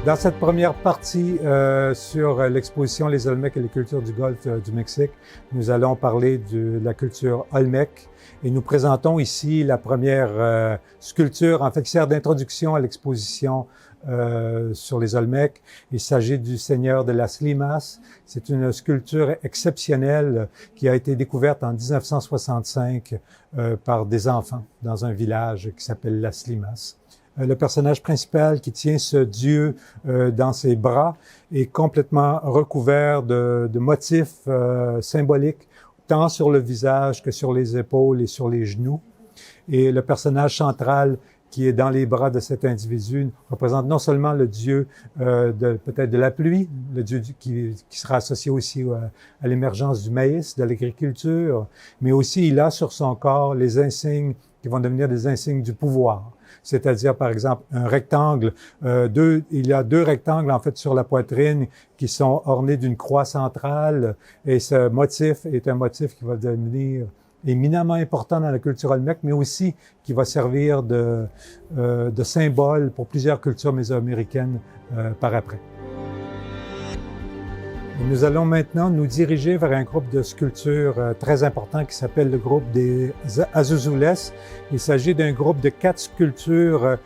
Dans cette première partie sur l'exposition Les Olmecs et les cultures du Golfe du Mexique, nous allons parler de la culture Olmec et nous présentons ici la première sculpture, en fait, qui sert d'introduction à l'exposition sur les Olmecs. Il s'agit du Seigneur de las Limas. C'est une sculpture exceptionnelle qui a été découverte en 1965 par des enfants dans un village qui s'appelle Las Limas. Le personnage principal qui tient ce dieu dans ses bras est complètement recouvert de motifs symboliques, tant sur le visage que sur les épaules et sur les genoux. Et le personnage central qui est dans les bras de cet individu représente non seulement le dieu peut-être de la pluie, le dieu qui sera associé aussi à l'émergence du maïs, de l'agriculture, mais aussi il a sur son corps les insignes qui vont devenir des insignes du pouvoir. C'est-à-dire, par exemple, un rectangle, il y a deux rectangles, en fait, sur la poitrine qui sont ornés d'une croix centrale. Et ce motif est un motif qui va devenir éminemment important dans la culture olmec, mais aussi qui va servir de symbole pour plusieurs cultures mésoaméricaines par après. Nous allons maintenant nous diriger vers un groupe de sculptures très important qui s'appelle le groupe des Azuzules. Il s'agit d'un groupe de 4 sculptures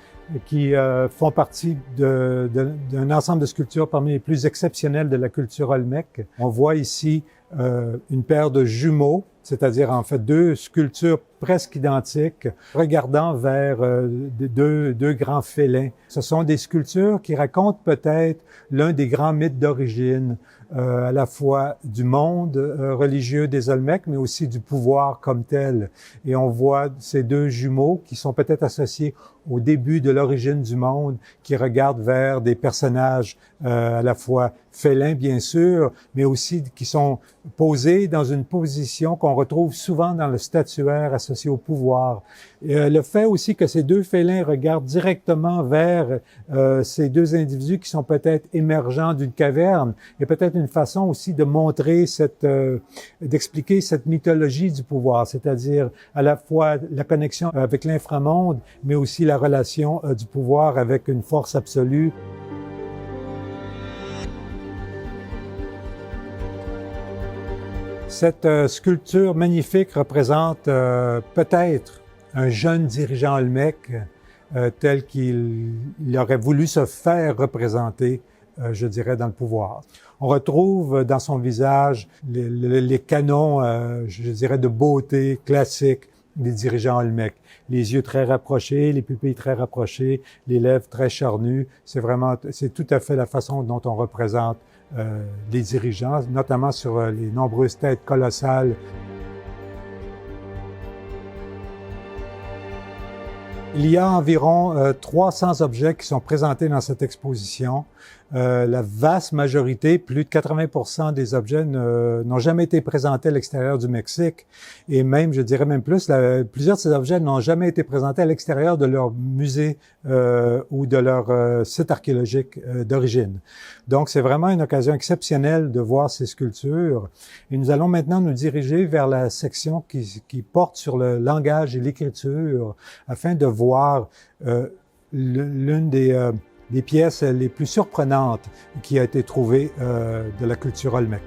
qui font partie d'un ensemble de sculptures parmi les plus exceptionnelles de la culture olmec. On voit ici une paire de jumeaux, c'est-à-dire en fait 2 sculptures presque identiques, regardant vers deux grands félins. Ce sont des sculptures qui racontent peut-être l'un des grands mythes d'origine, à la fois du monde religieux des Olmecs, mais aussi du pouvoir comme tel. Et on voit ces 2 jumeaux qui sont peut-être associés au début de l'origine du monde, qui regardent vers des personnages à la fois félins, bien sûr, mais aussi qui sont posés dans une position qu'on retrouve souvent dans le statuaire associé au pouvoir. Le fait aussi que ces 2 félins regardent directement vers ces 2 individus qui sont peut-être émergents d'une caverne est peut-être une façon aussi de montrer d'expliquer cette mythologie du pouvoir, c'est-à-dire à la fois la connexion avec l'inframonde, mais aussi la relation du pouvoir avec une force absolue. Cette sculpture magnifique représente peut-être un jeune dirigeant olmec tel qu'il aurait voulu se faire représenter, je dirais, dans le pouvoir. On retrouve dans son visage les canons, je dirais, de beauté classique des dirigeants olmecs. Les yeux très rapprochés, les pupilles très rapprochées, les lèvres très charnues. C'est tout à fait la façon dont on représente les dirigeants, notamment sur les nombreuses têtes colossales. Il y a environ 300 objets qui sont présentés dans cette exposition. La vaste majorité, plus de 80% des objets n'ont jamais été présentés à l'extérieur du Mexique. Et même, je dirais même plus, plusieurs de ces objets n'ont jamais été présentés à l'extérieur de leur musée ou de leur site archéologique d'origine. Donc, c'est vraiment une occasion exceptionnelle de voir ces sculptures. Et nous allons maintenant nous diriger vers la section qui porte sur le langage et l'écriture afin de voir l'une des pièces les plus surprenantes qui a été trouvée de la culture olmec.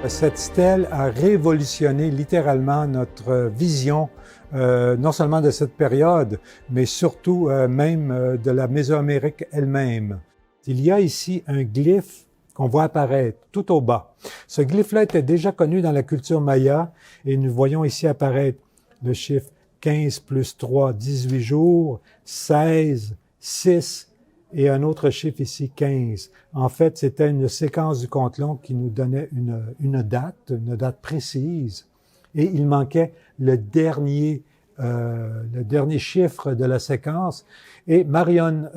Cette stèle a révolutionné littéralement notre vision, non seulement de cette période, mais surtout même de la Mésoamérique elle-même. Il y a ici un glyphe qu'on voit apparaître tout au bas. Ce glyphe-là était déjà connu dans la culture maya et nous voyons ici apparaître le chiffre 15 plus 3, 18 jours, 16, 6 et un autre chiffre ici, 15. En fait, c'était une séquence du compte long qui nous donnait une date précise. Et il manquait le dernier chiffre de la séquence. Et Marion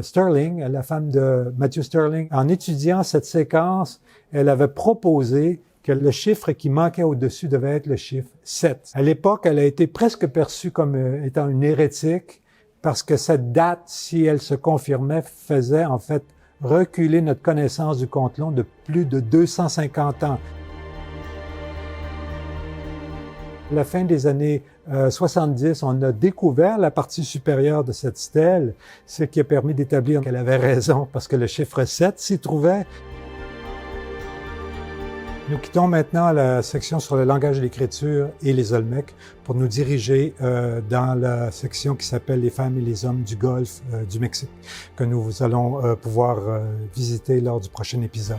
Sterling, la femme de Matthew Sterling, en étudiant cette séquence, elle avait proposé que le chiffre qui manquait au-dessus devait être le chiffre 7. À l'époque, elle a été presque perçue comme étant une hérétique parce que cette date, si elle se confirmait, faisait en fait reculer notre connaissance du compte long de plus de 250 ans. À la fin des années 70, on a découvert la partie supérieure de cette stèle, ce qui a permis d'établir qu'elle avait raison, parce que le chiffre 7 s'y trouvait. Nous quittons maintenant la section sur le langage de l'écriture et les Olmecs pour nous diriger dans la section qui s'appelle les femmes et les hommes du Golfe du Mexique, que nous allons pouvoir visiter lors du prochain épisode.